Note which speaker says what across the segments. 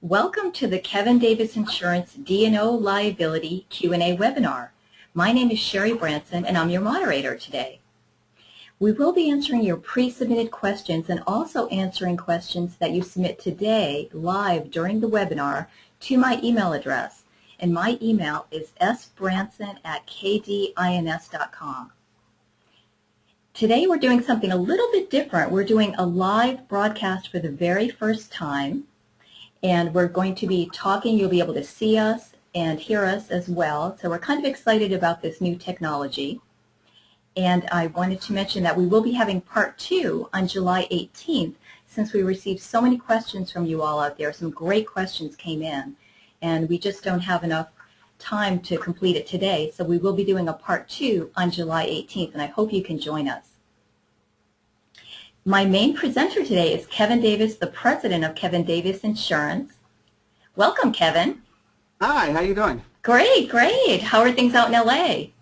Speaker 1: Welcome to the Kevin Davis Insurance D&O Liability Q&A webinar. My name is Sherry Branson and I'm your moderator today. We will be answering your pre-submitted questions and also answering questions that you submit today live during the webinar to my email address. And my email is sbranson@kdins.com. Today we're doing something a little bit different. We're doing a live broadcast for the very first time. And we're going to be talking. You'll be able to see us and hear us as well. So we're kind of excited about this new technology. And I wanted to mention that we will be having part 2 on July 18th since we received so many questions from you all out there. Some great questions came in. And we just don't have enough time to complete it today. So we will be doing a part 2 on July 18th. And I hope you can join us. My main presenter today is Kevin Davis, the president of Kevin Davis Insurance. Welcome, Kevin.
Speaker 2: Hi, how you doing?
Speaker 1: Great, great. How are things out in LA?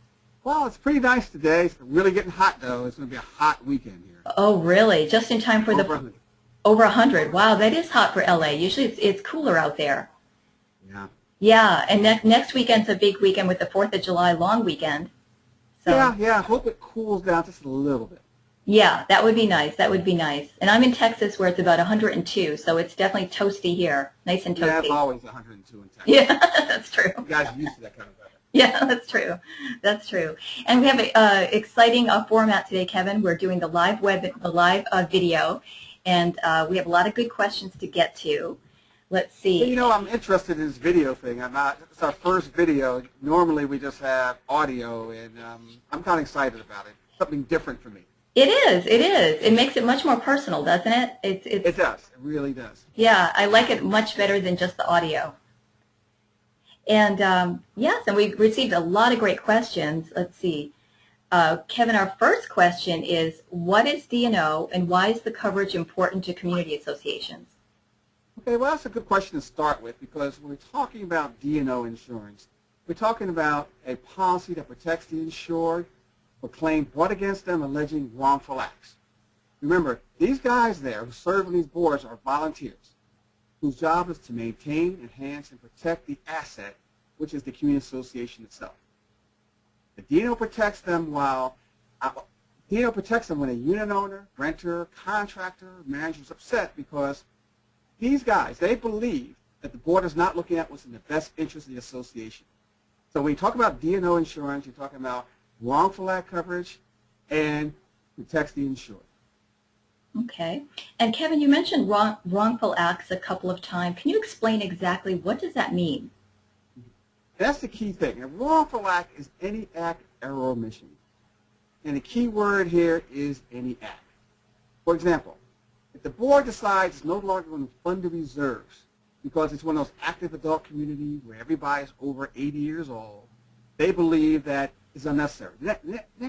Speaker 2: Well, it's pretty nice today. It's really getting hot, though. It's going to be a hot weekend here.
Speaker 1: Oh, really? Just in time for over 100. Wow, that is hot for LA. Usually it's cooler out there.
Speaker 2: Yeah.
Speaker 1: Yeah, and next weekend's a big weekend with the 4th of July long weekend. So.
Speaker 2: Yeah, I hope it cools down just a little bit.
Speaker 1: Yeah, that would be nice. That would be nice. And I'm in Texas where it's about 102, so it's definitely toasty here. Nice and toasty.
Speaker 2: Yeah, it's always 102 in Texas.
Speaker 1: Yeah, that's true.
Speaker 2: You guys are used to that kind of weather.
Speaker 1: Yeah, that's true. That's true. And we have an exciting format today, Kevin. We're doing the live video, and we have a lot of good questions to get to. Let's see.
Speaker 2: Well, you know, I'm interested in this video thing. It's our first video. Normally we just have audio, and I'm kind of excited about it. Something different for me.
Speaker 1: It is. It is. It makes it much more personal, doesn't it?
Speaker 2: It does. It really does.
Speaker 1: Yeah, I like it much better than just the audio. And yes, and we received a lot of great questions. Let's see. Kevin, our first question is, what is D&O and why is the coverage important to community associations?
Speaker 2: Okay, well, that's a good question to start with because when we're talking about D&O insurance, we're talking about a policy that protects the insured for claim brought against them alleging wrongful acts. Remember, these guys there who serve on these boards are volunteers whose job is to maintain, enhance, and protect the asset, which is the community association itself. The D&O protects them when a unit owner, renter, contractor, manager is upset because these guys, they believe that the board is not looking at what's in the best interest of the association. So when you talk about D&O insurance, you're talking about wrongful act coverage and protects the insured.
Speaker 1: Okay. And Kevin, you mentioned wrongful acts a couple of times. Can you explain exactly what does that mean?
Speaker 2: That's the key thing. A wrongful act is any act, error, or omission. And the key word here is any act. For example, if the board decides it's no longer going to fund the reserves because it's one of those active adult communities where everybody is over 80 years old, they believe that is unnecessary. That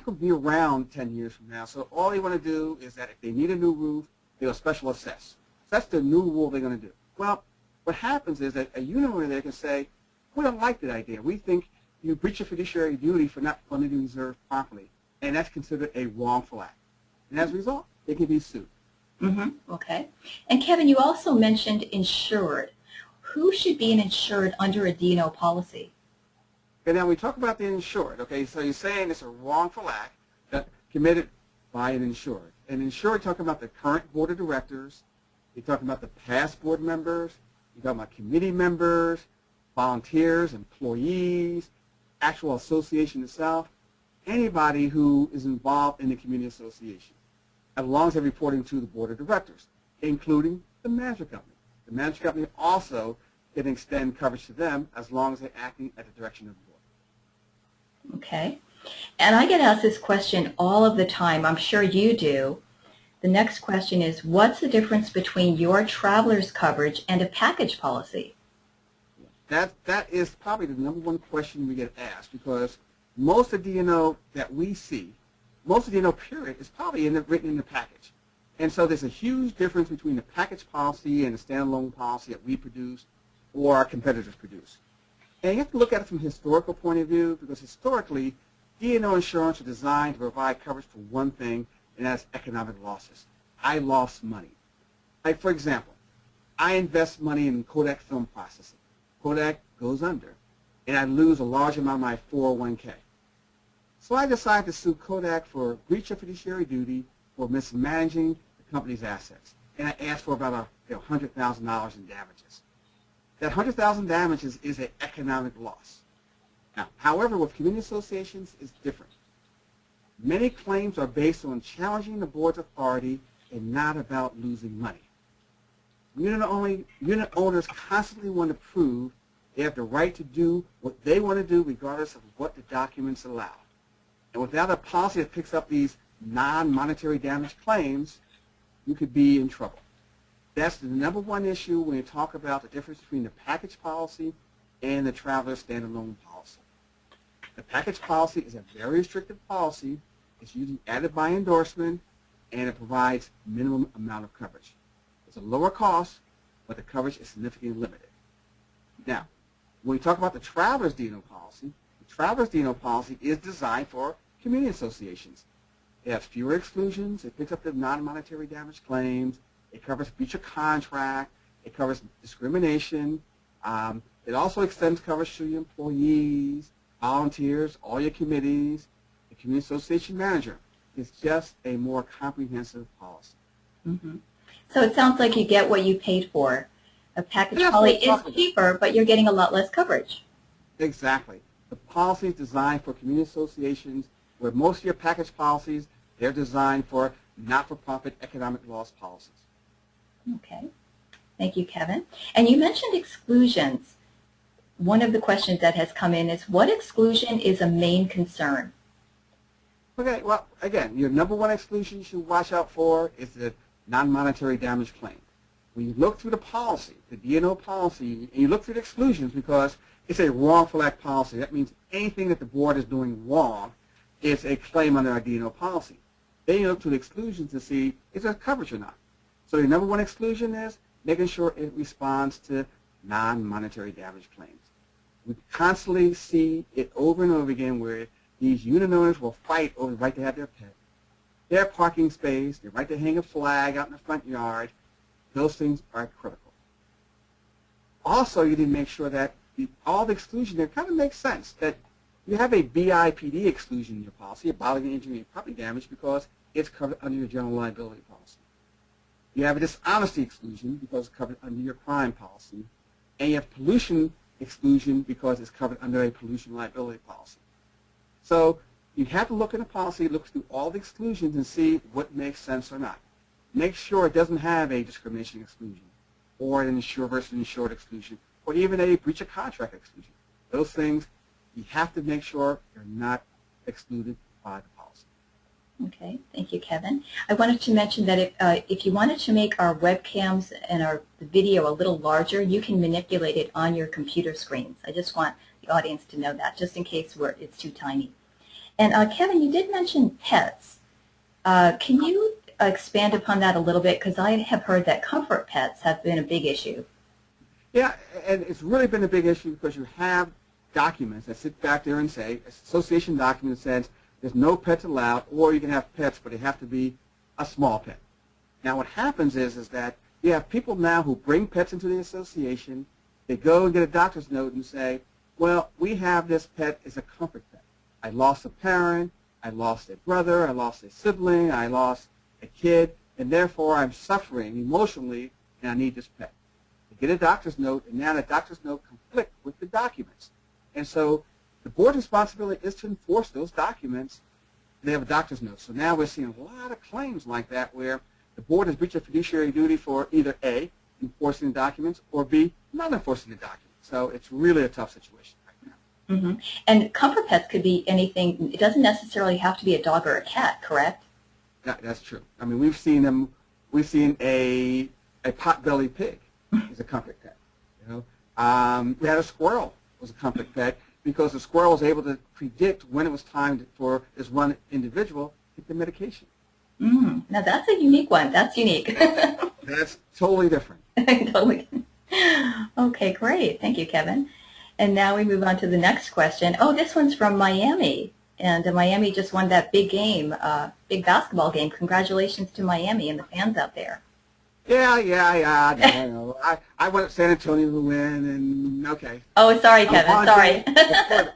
Speaker 2: could be around 10 years from now. So all they want to do is that if they need a new roof, they'll special assess. So that's the new rule they're going to do. Well, what happens is that a unit owner there can say, we don't like that idea. We think you breach your fiduciary duty for not funding the reserve properly. And that's considered a wrongful act. And as a result, they can be sued.
Speaker 1: Okay. And Kevin, you also mentioned insured. Who should be an insured under a D&O policy?
Speaker 2: Okay, now we talk about the insured. Okay, so you're saying it's a wrongful act committed by an insured. An insured, talking about the current board of directors. You're talking about the past board members. You're talking about committee members, volunteers, employees, actual association itself, anybody who is involved in the community association, as long as they're reporting to the board of directors, including the management company. The management company also can extend coverage to them as long as they're acting at the direction of the board.
Speaker 1: Okay. And I get asked this question all of the time. I'm sure you do. The next question is, what's the difference between your traveler's coverage and a package policy?
Speaker 2: That is probably the #1 question we get asked because most of the D&O that we see, most of the D&O period, is probably written in the package. And so there's a huge difference between the package policy and the standalone policy that we produce or our competitors produce. And you have to look at it from a historical point of view because historically, D&O insurance are designed to provide coverage for one thing, and that's economic losses. I lost money. Like, for example, I invest money in Kodak film processing. Kodak goes under, and I lose a large amount of my 401k. So I decide to sue Kodak for breach of fiduciary duty for mismanaging the company's assets. And I ask for about $100,000 in damages. That $100,000 damages is an economic loss. Now, however, with community associations, it's different. Many claims are based on challenging the board's authority and not about losing money. Unit owners constantly want to prove they have the right to do what they want to do regardless of what the documents allow. And without a policy that picks up these non-monetary damage claims, you could be in trouble. That's the number one issue when you talk about the difference between the package policy and the traveler standalone policy. The package policy is a very restrictive policy. It's usually added by endorsement, and it provides minimum amount of coverage. It's a lower cost, but the coverage is significantly limited. Now, when we talk about the traveler's D&O policy, the traveler's D&O policy is designed for community associations. It has fewer exclusions. It picks up the non-monetary damage claims. It covers breach of contract. It covers discrimination. It also extends coverage to your employees, volunteers, all your committees, the community association manager. It's just a more comprehensive policy.
Speaker 1: Mm-hmm. So it sounds like you get what you paid for. A package policy is cheaper, but you're getting a lot less coverage.
Speaker 2: Exactly. The policy is designed for community associations where most of your package policies, they're designed for not-for-profit economic loss policies.
Speaker 1: Okay. Thank you, Kevin. And you mentioned exclusions. One of the questions that has come in is, what exclusion is a main concern?
Speaker 2: Okay, well, again, your number one exclusion you should watch out for is the non-monetary damage claim. When you look through the policy, the D&O policy, and you look through the exclusions because it's a wrongful act policy. That means anything that the board is doing wrong is a claim under our D&O policy. Then you look to the exclusions to see is there coverage or not. So your number one exclusion is making sure it responds to non-monetary damage claims. We constantly see it over and over again where these unit owners will fight over the right to have their pet, their parking space, their right to hang a flag out in the front yard. Those things are critical. Also, you need to make sure that all the exclusion there kind of makes sense, that you have a BIPD exclusion in your policy, a bodily injury and property damage, because it's covered under your general liability policy. You have a dishonesty exclusion because it's covered under your crime policy. And you have pollution exclusion because it's covered under a pollution liability policy. So you have to look at a policy, look through all the exclusions and see what makes sense or not. Make sure it doesn't have a discrimination exclusion or an insured versus insured exclusion or even a breach of contract exclusion. Those things, you have to make sure they're not excluded by the policy.
Speaker 1: Okay, thank you, Kevin. I wanted to mention that if you wanted to make our webcams and our video a little larger, you can manipulate it on your computer screens. I just want the audience to know that, just in case it's too tiny. And Kevin, you did mention pets. Can you expand upon that a little bit? Because I have heard that comfort pets have been a big issue.
Speaker 2: Yeah, and it's really been a big issue because you have documents that sit back there and say, association document that says there's no pets allowed, or you can have pets, but they have to be a small pet. Now what happens is that you have people now who bring pets into the association. They go and get a doctor's note and say, well, we have this pet as a comfort pet. I lost a parent, I lost a brother, I lost a sibling, I lost a kid, and therefore I'm suffering emotionally and I need this pet. They get a doctor's note, and now the doctor's note conflicts with the documents. And so the board's responsibility is to enforce those documents. They have a doctor's note. So now we're seeing a lot of claims like that where the board has breached a fiduciary duty for either A, enforcing the documents, or B, not enforcing the documents. So it's really a tough situation right now.
Speaker 1: Mm-hmm. And comfort pets could be anything. It doesn't necessarily have to be a dog or a cat, correct?
Speaker 2: That's true. I mean, we've seen them. We've seen a pot-bellied pig is a comfort pet. You know, we had a squirrel was a comfort pet because the squirrel was able to predict when it was time for this one individual to get the medication.
Speaker 1: Now that's a unique one. That's unique.
Speaker 2: That's totally different.
Speaker 1: Totally. Okay, great. Thank you, Kevin. And now we move on to the next question. Oh, this one's from Miami. And Miami just won that big game, big basketball game. Congratulations to Miami and the fans out there.
Speaker 2: Yeah. No. I went to San Antonio to win, and okay.
Speaker 1: Oh, sorry, Kevin. Sorry.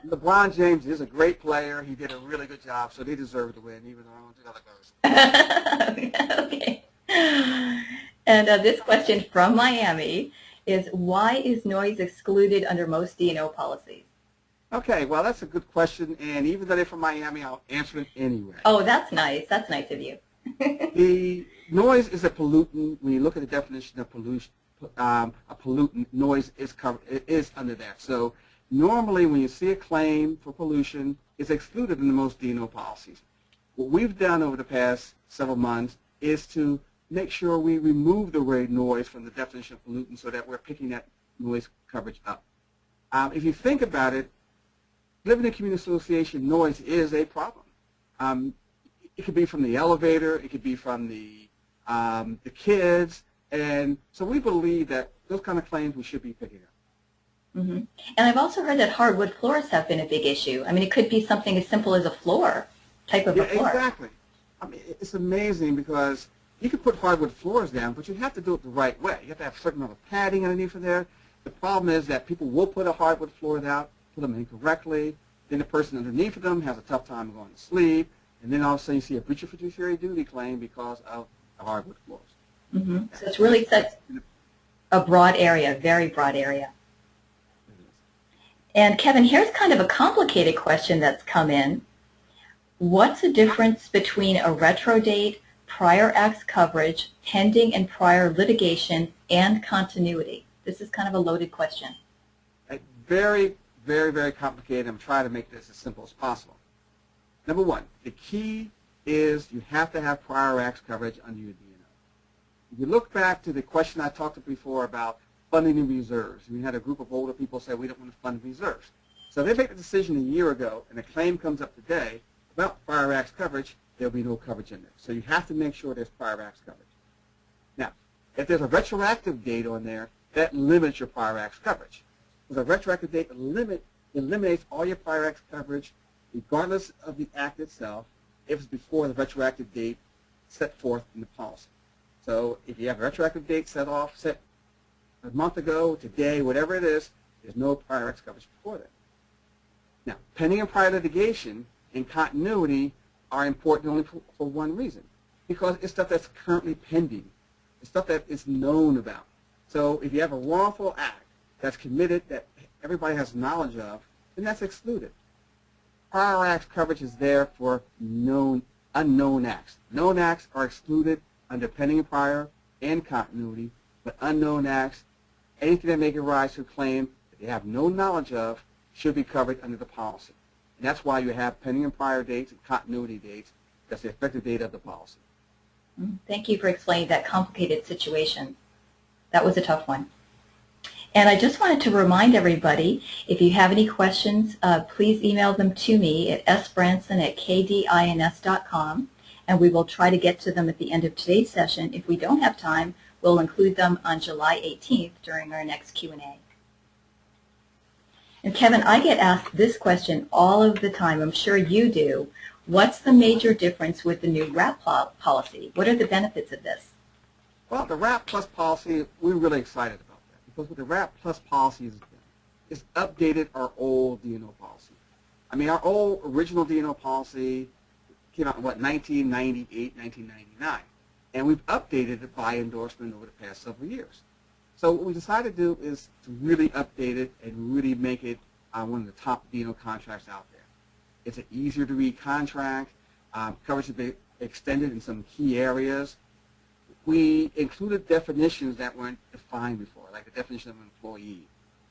Speaker 2: LeBron James is a great player. He did a really good job, so they deserve to win, even though I don't think other goes.
Speaker 1: Okay. And this question from Miami is, why is noise excluded under most D&O policies?
Speaker 2: Okay, well, that's a good question, and even though they're from Miami, I'll answer it anyway.
Speaker 1: Oh, that's nice. That's nice of you.
Speaker 2: The noise is a pollutant. When you look at the definition of pollution, a pollutant, noise is covered. It is under that. So normally, when you see a claim for pollution, it's excluded in the most D&O policies. What we've done over the past several months is to make sure we remove the word noise from the definition of pollutant, so that we're picking that noise coverage up. If you think about it, living in a community association, noise is a problem. It could be from the elevator, it could be from the kids, and so we believe that those kind of claims we should be picking up.
Speaker 1: Mm-hmm. And I've also heard that hardwood floors have been a big issue. I mean, it could be something as simple as a floor, type of a floor.
Speaker 2: Exactly. I mean, it's amazing because you can put hardwood floors down, but you have to do it the right way. You have to have a certain amount of padding underneath of there. The problem is that people will put a hardwood floor down, put them incorrectly, then the person underneath of them has a tough time going to sleep, and then all of a sudden you see a breach of fiduciary duty claim because of the hardwood floors.
Speaker 1: Mm-hmm. So it's really such a broad area, very broad area. And Kevin, here's kind of a complicated question that's come in. What's the difference between a retro date, prior acts coverage, pending and prior litigation, and continuity? This is kind of a loaded question.
Speaker 2: Very, very, very complicated. I'm trying to make this as simple as possible. Number one, the key is you have to have prior acts coverage under your D&O. If you look back to the question I talked before about funding in reserves, we had a group of older people say we don't want to fund reserves. So they make a decision a year ago, and a claim comes up today about prior acts coverage, there'll be no coverage in there. So you have to make sure there's prior acts coverage. Now, if there's a retroactive date on there, that limits your prior acts coverage. Because a retroactive date eliminates all your prior acts coverage regardless of the act itself if it's before the retroactive date set forth in the policy. So if you have a retroactive date set a month ago, today, whatever it is, there's no prior acts coverage before that. Now, pending and prior litigation and continuity are important only for one reason, because it's stuff that's currently pending. It's stuff that is known about. So if you have a wrongful act that's committed that everybody has knowledge of, then that's excluded. Prior acts coverage is there for unknown acts. Known acts are excluded under pending and prior and continuity, but unknown acts, anything that may give rise to a claim that they have no knowledge of, should be covered under the policy. And that's why you have pending and prior dates and continuity dates. That's the effective date of the policy.
Speaker 1: Thank you for explaining that complicated situation. That was a tough one. And I just wanted to remind everybody, if you have any questions, please email them to me at sbranson@kdins.com, and we will try to get to them at the end of today's session. If we don't have time, we'll include them on July 18th during our next Q&A. And Kevin, I get asked this question all of the time. I'm sure you do. What's the major difference with the new WRAP policy? What are the benefits of this?
Speaker 2: Well, the WRAP Plus policy, we're really excited about that, because what the WRAP Plus policy is updated our old D&O policy. I mean, our old original D&O policy came out in, 1998, 1999. And we've updated it by endorsement over the past several years. So what we decided to do is to really update it and really make it one of the top D&O contracts out there. It's an easier to read contract. Coverage has been extended in some key areas. We included definitions that weren't defined before, like the definition of an employee.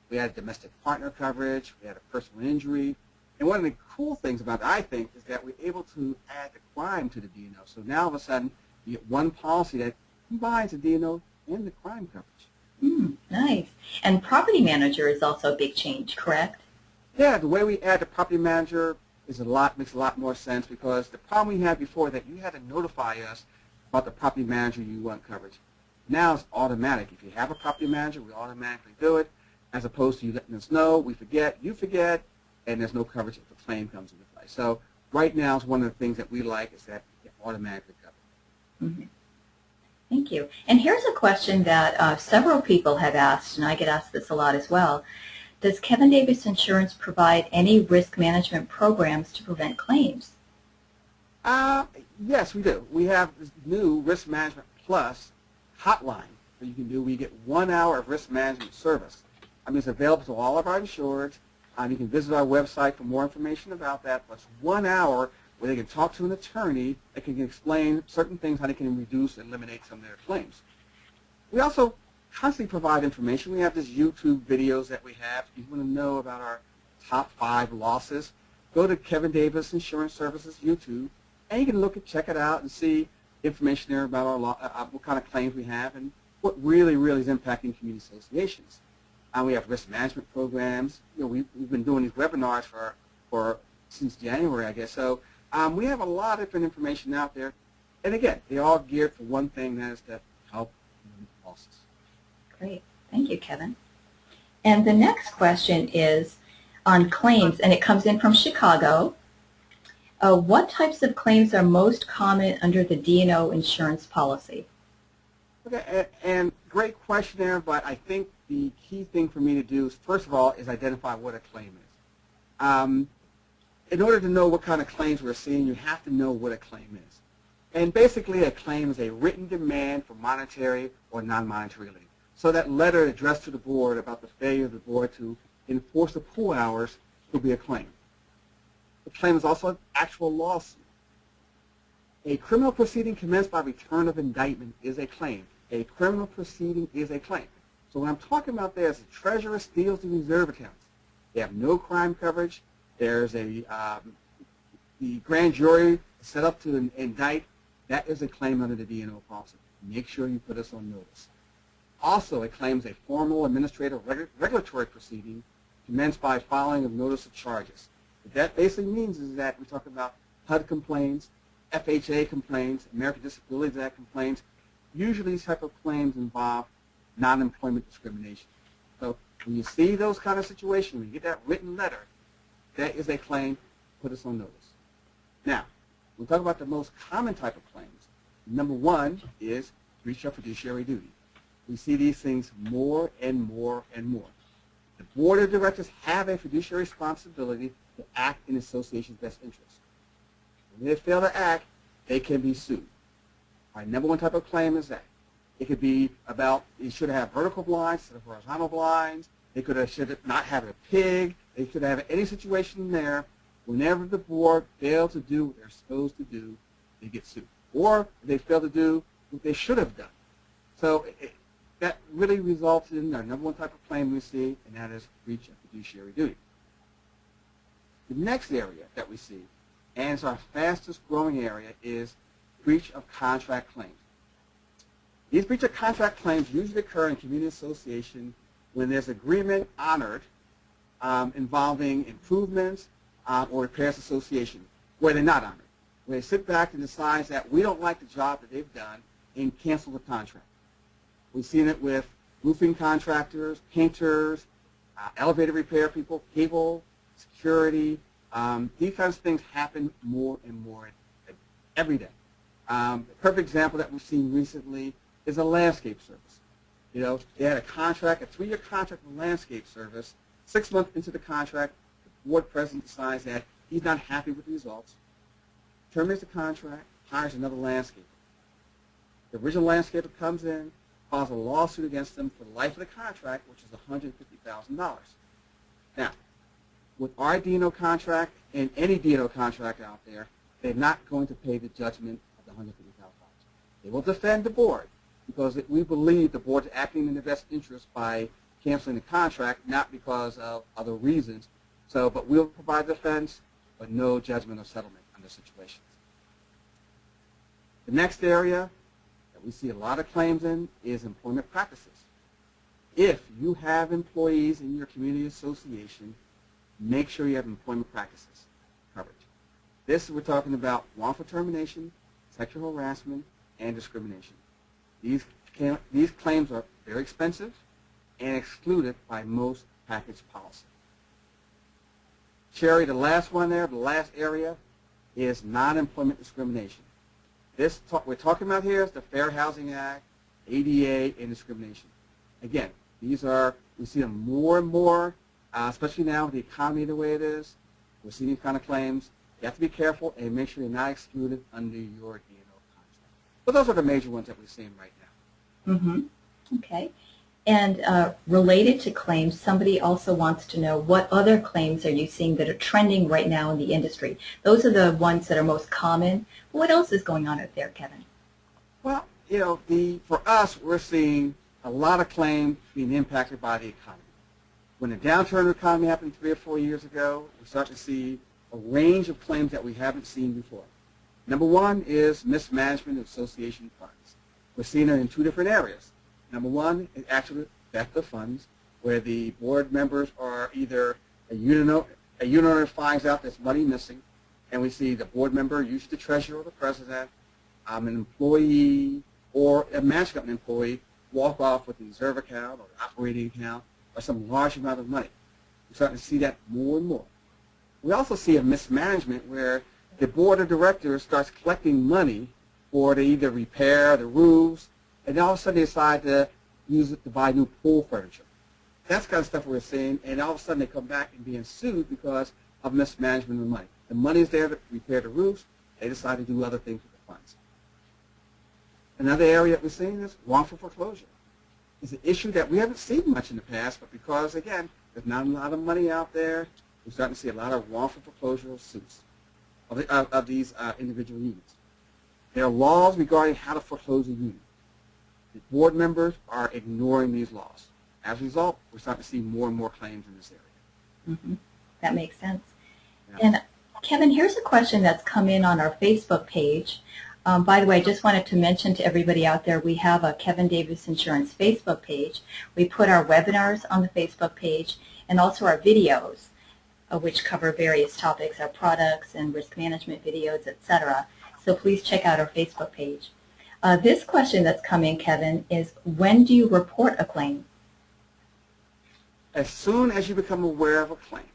Speaker 2: We had domestic partner coverage. We had a personal injury. And one of the cool things about it, I think, is that we're able to add the crime to the D&O. So now all of a sudden, you get one policy that combines the D&O and the crime coverage.
Speaker 1: Nice. And property manager is also a big change, correct?
Speaker 2: Yeah, the way we add the property manager makes a lot more sense, because the problem we had before that you had to notify us about the property manager you want coverage. Now it's automatic. If you have a property manager, we automatically do it, as opposed to you letting us know, we forget, you forget, and there's no coverage if the claim comes into play. So right now, it's one of the things that we like is that you get automatically covered.
Speaker 1: Thank you. And here's a question that several people have asked, and I get asked this a lot as well. Does Kevin Davis Insurance provide any risk management programs to prevent claims?
Speaker 2: Yes, we do. We have this new Risk Management Plus hotline that you can do. We get 1 hour of risk management service. I mean, it's available to all of our insureds. You can visit our website for more information about that. Plus 1 hour where they can talk to an attorney that can explain certain things, how they can reduce and eliminate some of their claims. We also constantly provide information. We have these YouTube videos that we have. If you want to know about our top 5 losses, go to Kevin Davis Insurance Services YouTube, and you can check it out and see information there about our what kind of claims we have and what really is impacting community associations. We have risk management programs. You know, we've been doing these webinars for since January, I guess. So we have a lot of different information out there, and again, they're all geared for one thing, that is to help prevent losses.
Speaker 1: Great. Thank you, Kevin. And the next question is on claims, and it comes in from Chicago. What types of claims are most common under the D&O insurance policy?
Speaker 2: Okay, and great question there, but I think the key thing for me to do is, first of all, is identify what a claim is. In order to know what kind of claims we're seeing, you have to know what a claim is. And basically, a claim is a written demand for monetary or non-monetary relief. So that letter addressed to the board about the failure of the board to enforce the pool hours will be a claim. A claim is also an actual lawsuit. A criminal proceeding commenced by return of indictment is a claim. A criminal proceeding is a claim. So what I'm talking about there is the treasurer steals the reserve accounts. They have no crime coverage. There's the grand jury set up to indict. That is a claim under the D&O policy. Make sure you put us on notice. Also, a claim is a formal administrative regulatory proceeding commenced by filing of notice of charges. What that basically means is that we're talking about HUD complaints, FHA complaints, American Disabilities Act complaints. Usually these type of claims involve non-employment discrimination. So when you see those kind of situations, when you get that written letter, that is a claim, put us on notice. Now, when we talk about the most common type of claims, number one is breach of fiduciary duty. We see these things more and more and more. The board of directors have a fiduciary responsibility to act in the association's best interest. When they fail to act, they can be sued. Our number one type of claim is that. It could be about, you should have vertical blinds instead of horizontal blinds. They should not have a pig. They could have any situation there. Whenever the board fails to do what they're supposed to do, they get sued. Or they fail to do what they should have done. So that really results in our number one type of claim we see, and that is breach of fiduciary duty. The next area that we see, and it's our fastest growing area, is breach of contract claims. These breach of contract claims usually occur in community association when there's agreement honored involving improvements or repairs association, where they're not honored, where they sit back and decide that we don't like the job that they've done and cancel the contract. We've seen it with roofing contractors, painters, elevator repair people, cable, security. These kinds of things happen more and more every day. A perfect example that we've seen recently is a landscape service. You know, they had a contract, a 3-year contract with landscape service. 6 months into the contract, the board president decides that he's not happy with the results, terminates the contract, hires another landscaper. The original landscaper comes in, files a lawsuit against them for the life of the contract, which is $150,000. Now, with our D&O contract and any D&O contract out there, they're not going to pay the judgment of the $150,000. They will defend the board because we believe the board's acting in the best interest by canceling the contract, not because of other reasons. So, but we'll provide defense, but no judgment or settlement under situations. The next area that we see a lot of claims in is employment practices. If you have employees in your community association, make sure you have employment practices coverage. This, we're talking about wrongful termination, sexual harassment, and discrimination. These claims are very expensive and excluded by most package policy. Sherry, the last one there, the last area, is non-employment discrimination. This we're talking about here is the Fair Housing Act, ADA, and discrimination. Again, we see them more and more, especially now with the economy the way it is. We're seeing these kind of claims. You have to be careful and make sure you're not excluded under your D&O contract. But those are the major ones that we're seeing right now.
Speaker 1: Mm-hmm. Okay. And related to claims, somebody also wants to know what other claims are you seeing that are trending right now in the industry? Those are the ones that are most common. What else is going on out there, Kevin?
Speaker 2: Well, for us, we're seeing a lot of claims being impacted by the economy. When the downturn in the economy happened 3 or 4 years ago, we're starting to see a range of claims that we haven't seen before. Number one is mismanagement of association funds. We're seeing it in 2 different areas. Number one is actually theft of funds, where the board members are either a unit owner finds out there's money missing, and we see the board member, usually the treasurer or the president, an employee or a management employee, walk off with the reserve account or operating account or some large amount of money. We're starting to see that more and more. We also see a mismanagement where the board of directors starts collecting money for to either repair the roofs, and all of a sudden they decide to use it to buy new pool furniture. That's the kind of stuff we're seeing, and all of a sudden they come back and being sued because of mismanagement of money. The money is there to repair the roofs. They decide to do other things with the funds. Another area that we're seeing is wrongful foreclosure. It's an issue that we haven't seen much in the past, but because, again, there's not a lot of money out there, we're starting to see a lot of wrongful foreclosure suits of these individual units. There are laws regarding how to foreclose a unit. The board members are ignoring these laws. As a result, we're starting to see more and more claims in this area.
Speaker 1: Mm-hmm. That makes sense.
Speaker 2: Yeah.
Speaker 1: And Kevin, here's a question that's come in on our Facebook page. By the way, I just wanted to mention to everybody out there, we have a Kevin Davis Insurance Facebook page. We put our webinars on the Facebook page and also our videos, which cover various topics, our products and risk management videos, etc. So please check out our Facebook page. This question that's coming, Kevin, is when do you report a claim?
Speaker 2: As soon as you become aware of a claim,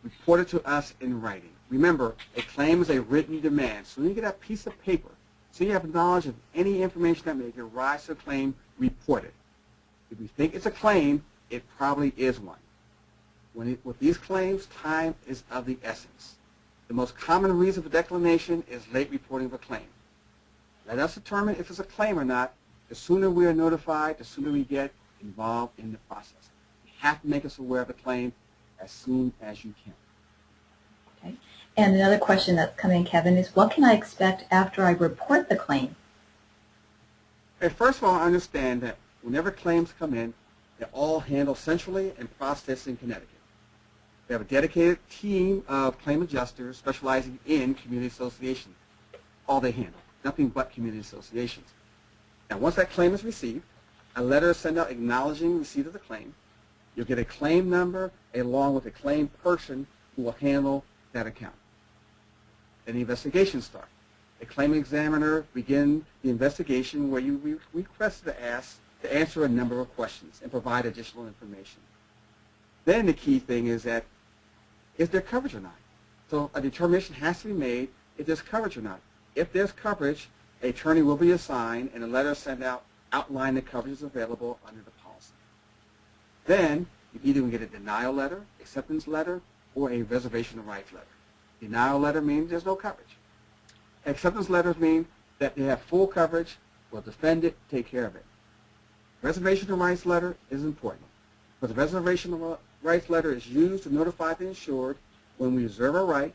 Speaker 2: report it to us in writing. Remember, a claim is a written demand. So when you get a piece of paper, so you have knowledge of any information that may give rise to a claim, report it. If you think it's a claim, it probably is one. With these claims, time is of the essence. The most common reason for declination is late reporting of a claim. Let us determine if it's a claim or not. The sooner we are notified, the sooner we get involved in the process. You have to make us aware of the claim as soon as you can.
Speaker 1: Okay. And another question that's coming, Kevin, is what can I expect after I report the claim?
Speaker 2: Okay, first of all, understand that whenever claims come in, they're all handled centrally and processed in Connecticut. We have a dedicated team of claim adjusters specializing in community associations. All they handle, nothing but community associations. Now, once that claim is received, a letter is sent out acknowledging receipt of the claim. You'll get a claim number along with a claim person who will handle that account. Then the investigation starts. The claim examiner begins the investigation where you request to answer a number of questions and provide additional information. Then the key thing is that, is there coverage or not? So a determination has to be made if there's coverage or not. If there's coverage, an attorney will be assigned and a letter sent out outlining the coverages available under the policy. Then you either get a denial letter, acceptance letter, or a reservation of rights letter. Denial letter means there's no coverage. Acceptance letters mean that they have full coverage, will defend it, take care of it. Reservation of rights letter is important, because the reservation of rights letter is used to notify the insured when we reserve a right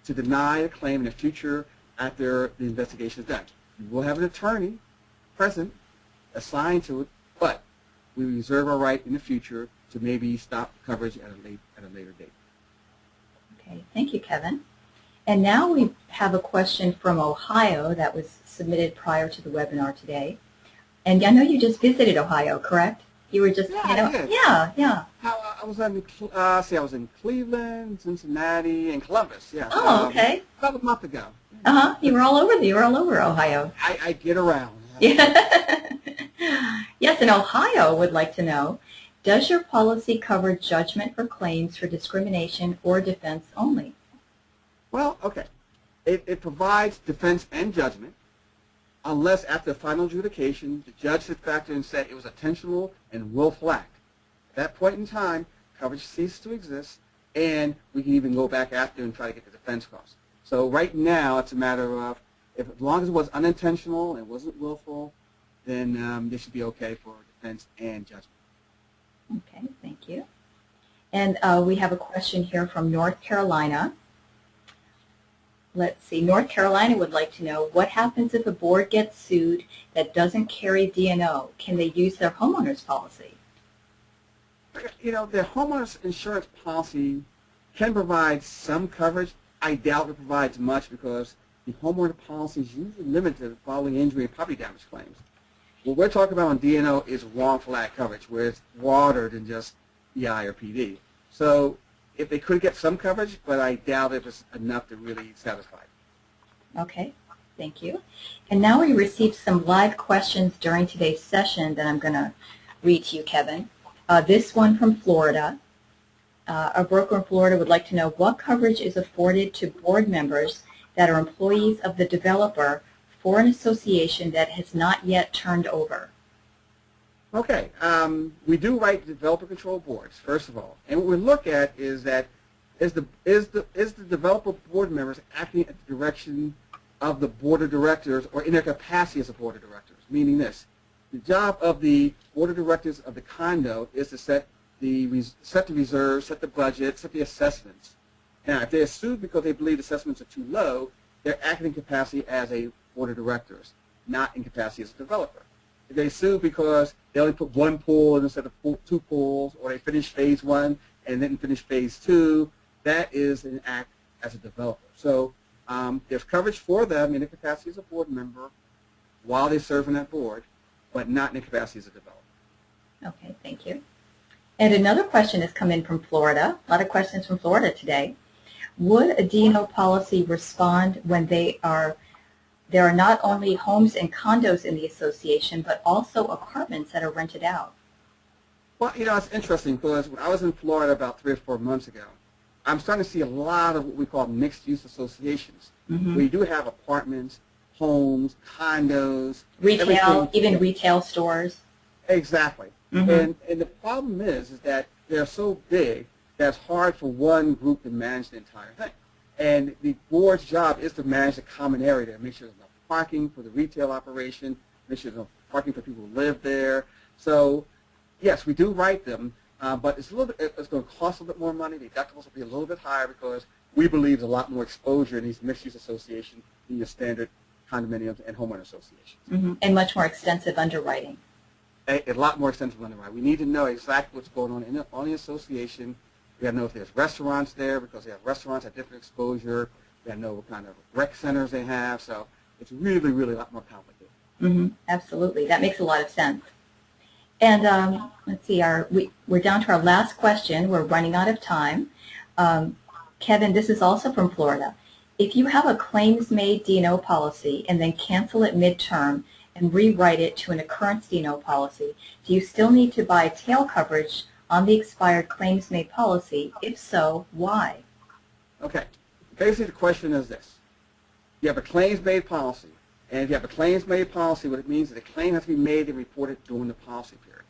Speaker 2: to deny a claim in the future after the investigation is done. We will have an attorney present assigned to it, but we reserve our right in the future to maybe stop coverage at a later date.
Speaker 1: Okay, thank you, Kevin. And now we have a question from Ohio that was submitted prior to the webinar today. And I know you just visited Ohio, correct? You were just,
Speaker 2: I did.
Speaker 1: Yeah.
Speaker 2: I was in Cleveland, Cincinnati, and Columbus. Yeah.
Speaker 1: Oh, okay.
Speaker 2: About a month ago.
Speaker 1: You were all over. You were all over Ohio.
Speaker 2: I get around.
Speaker 1: Yeah. Yes, and Ohio would like to know, does your policy cover judgment for claims for discrimination or defense only?
Speaker 2: Well, okay. It provides defense and judgment. unless after final adjudication, the judge sits back there and said it was intentional and willful act. At that point in time, coverage ceases to exist, and we can even go back after and try to get the defense costs. So right now, it's a matter of, as long as it was unintentional and wasn't willful, then this should be okay for defense and judgment.
Speaker 1: Okay, thank you. And we have a question here from North Carolina. Let's see, North Carolina would like to know, what happens if a board gets sued that doesn't carry D&O? Can they use their homeowner's policy?
Speaker 2: You know, the homeowner's insurance policy can provide some coverage. I doubt it provides much because the homeowner policy is usually limited to bodily injury and property damage claims. What we're talking about on D&O is wrongful act coverage, where it's broader than just EI or PD. So if they could get some coverage, but I doubt it was enough to really satisfy it.
Speaker 1: Okay, thank you. And now we received some live questions during today's session that I'm going to read to you, Kevin. This one from Florida. A broker in Florida would like to know what coverage is afforded to board members that are employees of the developer for an association that has not yet turned over.
Speaker 2: Okay, we do write developer control boards, first of all. And what we look at is that is the developer board members acting at the direction of the board of directors or in their capacity as a board of directors, meaning this. The job of the board of directors of the condo is to set the reserves, set the budget, set the assessments. Now, if they're sued because they believe the assessments are too low, they're acting in capacity as a board of directors, not in capacity as a developer. If they sue because they only put one pool instead of two pools, or they finished phase one and didn't finish phase two, that is an act as a developer. So there's coverage for them in their capacity as a board member while they serve on that board, but not in their capacity as a developer.
Speaker 1: Okay, thank you. And another question has come in from Florida. A lot of questions from Florida today. Would a D&O policy respond when there are not only homes and condos in the association, but also apartments that are rented out?
Speaker 2: Well, you know, it's interesting because when I was in Florida about 3 or 4 months ago, I'm starting to see a lot of what we call mixed-use associations, where you do have apartments, homes, condos,
Speaker 1: retail, even retail stores.
Speaker 2: Exactly. And the problem is that they're so big that it's hard for one group to manage the entire thing. And the board's job is to manage the common area there, make sure there's enough parking for the retail operation, make sure there's enough parking for people who live there. So, yes, we do write them, but it's going to cost a little bit more money. The deductibles will be a little bit higher because we believe there's a lot more exposure in these mixed-use associations than your standard condominiums and homeowner associations.
Speaker 1: And much more extensive underwriting.
Speaker 2: A lot more extensive underwriting. We need to know exactly what's going on the association. We got to know if there's restaurants there because they have restaurants at different exposure. We got to know what kind of rec centers they have. So it's really, really a lot more complicated.
Speaker 1: Absolutely. That makes a lot of sense. And let's see, we're down to our last question. We're running out of time. Kevin, this is also from Florida. If you have a claims-made D&O policy and then cancel it midterm and rewrite it to an occurrence D&O policy, do you still need to buy tail coverage on the expired claims-made policy? If so, why?
Speaker 2: Okay. Basically, the question is this. You have a claims-made policy, and if you have a claims-made policy, what it means is the claim has to be made and reported during the policy period.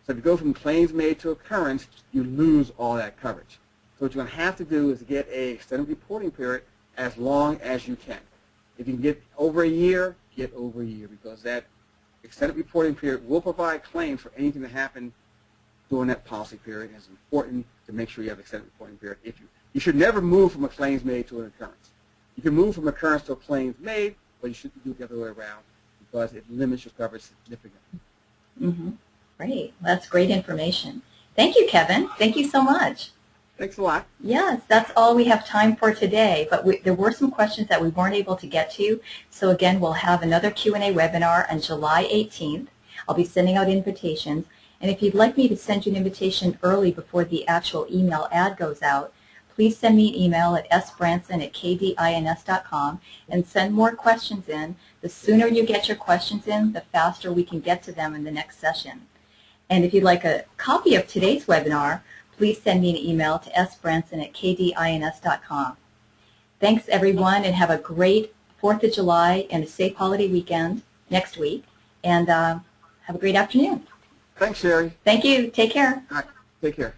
Speaker 2: So if you go from claims-made to occurrence, you lose all that coverage. So what you're going to have to do is get an extended reporting period as long as you can. If you can get over a year, get over a year, because that extended reporting period will provide claims for anything that happened during that policy period. And it's important to make sure you have an extended reporting period. You should never move from a claims made to an occurrence. You can move from occurrence to a claims made, but you shouldn't do it the other way around because it limits your coverage significantly.
Speaker 1: Great. That's great information. Thank you, Kevin. Thank you so much.
Speaker 2: Thanks a lot.
Speaker 1: Yes, that's all we have time for today, but there were some questions that we weren't able to get to. So again, we'll have another Q&A webinar on July 18th. I'll be sending out invitations. And if you'd like me to send you an invitation early before the actual email ad goes out, please send me an email at sbranson@kdins.com and send more questions in. The sooner you get your questions in, the faster we can get to them in the next session. And if you'd like a copy of today's webinar, please send me an email to sbranson@kdins.com. Thanks, everyone, and have a great 4th of July and a safe holiday weekend. next week. And have a great afternoon.
Speaker 2: Thanks, Sherry.
Speaker 1: Thank you. Take care.
Speaker 2: All right. Take care.